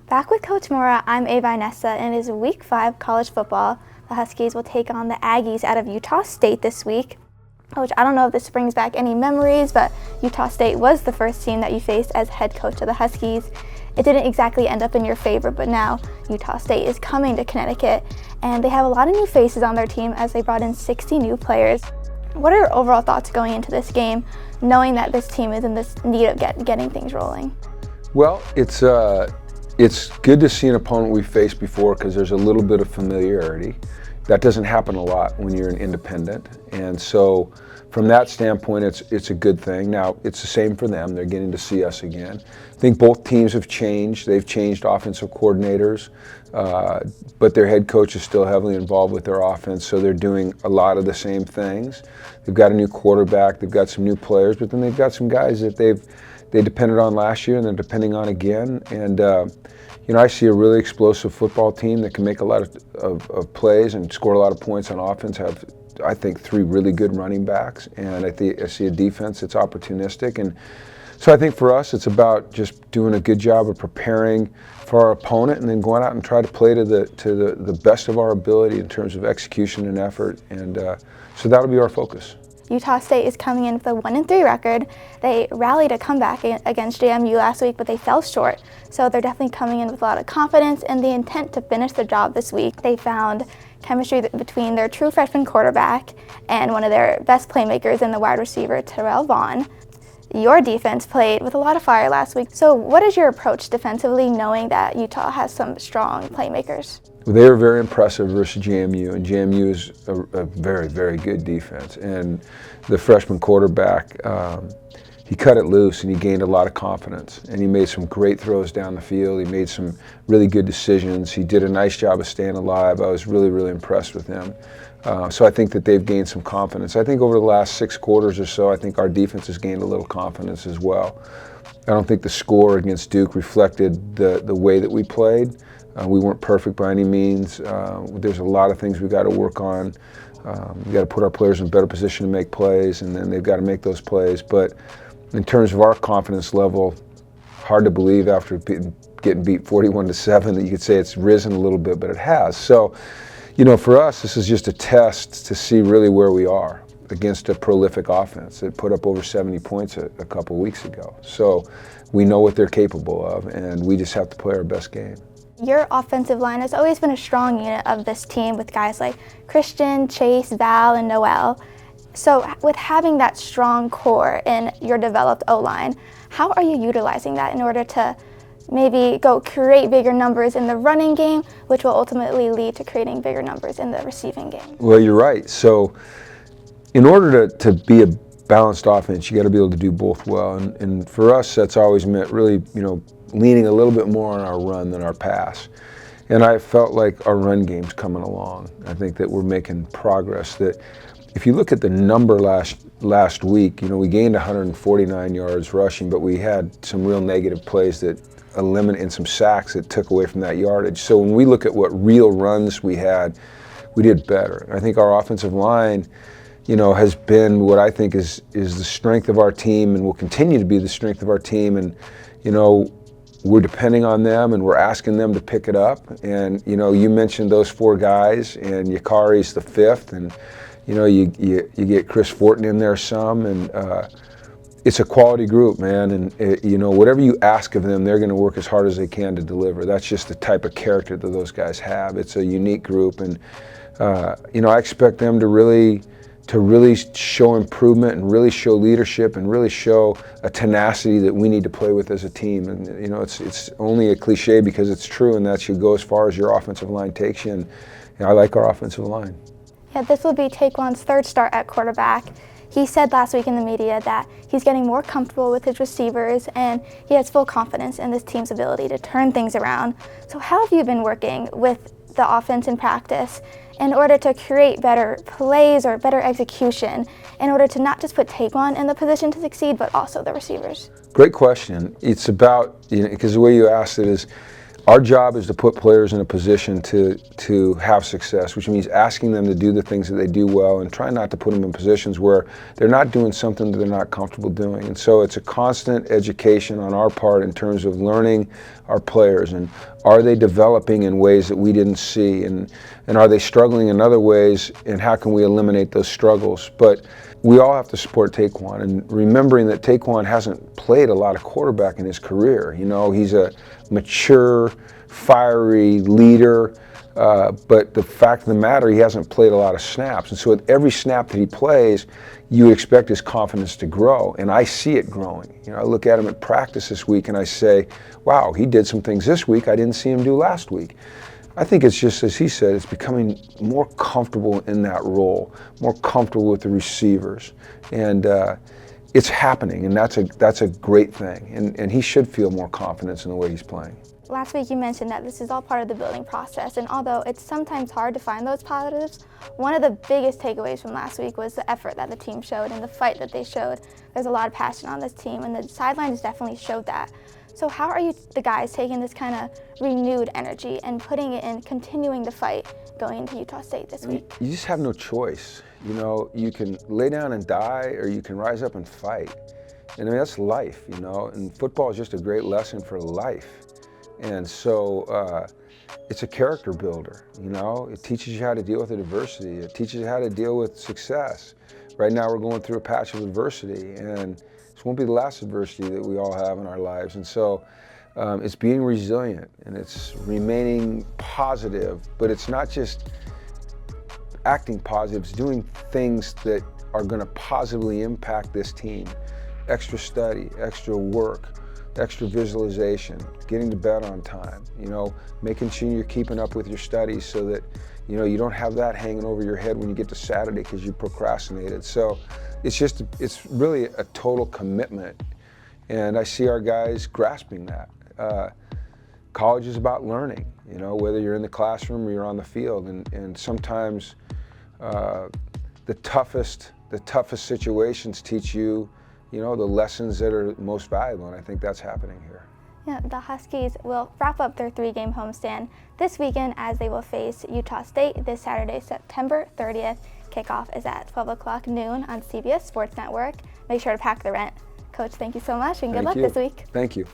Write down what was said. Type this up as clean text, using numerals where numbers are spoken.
Back with Coach Mora, I'm Ava Inesta, and it is Week 5 college football. The Huskies will take on the Aggies out of Utah State this week, which I don't know if this brings back any memories, but Utah State was the first team that you faced as head coach of the Huskies. It didn't exactly end up in your favor, but now Utah State is coming to Connecticut, and they have a lot of new faces on their team as they brought in 60 new players. What are your overall thoughts going into this game, knowing that this team is in this need of getting things rolling? Well, it's good to see an opponent we've faced before because there's a little bit of familiarity. That doesn't happen a lot when you're an independent, and so from that standpoint, it's a good thing. Now, it's the same for them. They're getting to see us again. I think both teams have changed. They've changed offensive coordinators, but their head coach is still heavily involved with their offense, so they're doing a lot of the same things. They've got a new quarterback. They've got some new players, but then they've got some guys that they depended on last year and they're depending on again. And I see a really explosive football team that can make a lot of plays and score a lot of points on offense, have, I think, 3 really good running backs, and I see a defense that's opportunistic. And so I think for us, it's about just doing a good job of preparing for our opponent and then going out and try to play to the best of our ability in terms of execution and effort. And so that'll be our focus. Utah State is coming in with a 1-3 record. They rallied a comeback against JMU last week, but they fell short. So they're definitely coming in with a lot of confidence and the intent to finish the job this week. They found chemistry between their true freshman quarterback and one of their best playmakers in the wide receiver, Terrell Vaughn. Your defense played with a lot of fire last week. So what is your approach defensively, knowing that Utah has some strong playmakers? They were very impressive versus JMU, and JMU is a very, very good defense. And the freshman quarterback, he cut it loose and he gained a lot of confidence. And he made some great throws down the field. He made some really good decisions. He did a nice job of staying alive. I was really, really impressed with him. So I think that they've gained some confidence. I think over the last 6 quarters or so, I think our defense has gained a little confidence as well. I don't think the score against Duke reflected the way that we played. We weren't perfect by any means. There's a lot of things we've got to work on. We've got to put our players in a better position to make plays, and then they've got to make those plays. But in terms of our confidence level, hard to believe after getting beat 41-7 that you could say it's risen a little bit, but it has. So, for us, this is just a test to see really where we are against a prolific offense that put up over 70 points a couple weeks ago. So we know what they're capable of, and we just have to play our best game. Your offensive line has always been a strong unit of this team with guys like Christian, Chase, Val, and Noel. So with having that strong core in your developed O-line, how are you utilizing that in order to maybe go create bigger numbers in the running game, which will ultimately lead to creating bigger numbers in the receiving game? Well, you're right. So in order to be a balanced offense, you got to be able to do both well. And for us, that's always meant really, leaning a little bit more on our run than our pass. And I felt like our run game's coming along. I think that we're making progress. That if you look at the number last week, we gained 149 yards rushing, but we had some real negative plays that and some sacks that took away from that yardage. So when we look at what real runs we had, we did better. I think our offensive line, has been what I think is the strength of our team and will continue to be the strength of our team. And, we're depending on them and we're asking them to pick it up. And, you mentioned those 4 guys, and Yakari's the 5th, and, you get Chris Fortin in there some, and it's a quality group, man. And, whatever you ask of them, they're going to work as hard as they can to deliver. That's just the type of character that those guys have. It's a unique group, and, I expect them to really show improvement and really show leadership and really show a tenacity that we need to play with as a team. And it's only a cliche because it's true, and that you go as far as your offensive line takes you. And I like our offensive line. Yeah, this will be Taquan's 3rd start at quarterback. He said last week in the media that he's getting more comfortable with his receivers and he has full confidence in this team's ability to turn things around. So how have you been working with the offense in practice in order to create better plays or better execution, in order to not just put Taquan in the position to succeed, but also the receivers? Great question. It's about, because the way you asked it is, Our job is to put players in a position to have success, which means asking them to do the things that they do well and try not to put them in positions where they're not doing something that they're not comfortable doing. And so it's a constant education on our part in terms of learning our players, and are they developing in ways that we didn't see, and are they struggling in other ways, and how can we eliminate those struggles. But we all have to support Taekwon, and remembering that Taekwon hasn't played a lot of quarterback in his career. You know, he's a mature, fiery leader, but the fact of the matter, he hasn't played a lot of snaps. And so with every snap that he plays, you expect his confidence to grow, and I see it growing. You know, I look at him at practice this week and I say, wow, he did some things this week I didn't see him do last week. I think it's just, as he said, it's becoming more comfortable in that role, more comfortable with the receivers, and it's happening, and that's a great thing, and he should feel more confidence in the way he's playing. Last week you mentioned that this is all part of the building process, and although it's sometimes hard to find those positives, one of the biggest takeaways from last week was the effort that the team showed and the fight that they showed. There's a lot of passion on this team, and the sidelines definitely showed that. So how are you, the guys, taking this kind of renewed energy and putting it in, continuing the fight going into Utah State this week? You just have no choice. You know, you can lay down and die, or you can rise up and fight. And I mean, that's life, you know, and football is just a great lesson for life. And so it's a character builder, you know. It teaches you how to deal with adversity. It teaches you how to deal with success. Right now we're going through a patch of adversity, and this won't be the last adversity that we all have in our lives. And so it's being resilient, and it's remaining positive, but it's not just acting positive, it's doing things that are going to positively impact this team. Extra study, extra work, extra visualization, getting to bed on time, you know, making sure you're keeping up with your studies so that, you know, you don't have that hanging over your head when you get to Saturday because you procrastinated. So it's really a total commitment, and I see our guys grasping that. College is about learning, you know, whether you're in the classroom or you're on the field, and sometimes the toughest situations teach you, you know, the lessons that are most valuable, and I think that's happening here. Yeah, the Huskies will wrap up their 3-game homestand this weekend as they will face Utah State this Saturday, September 30th. Kickoff is at 12 o'clock noon on CBS Sports Network. Make sure to pack the rent. Coach, thank you so much, and good luck this week. Thank you.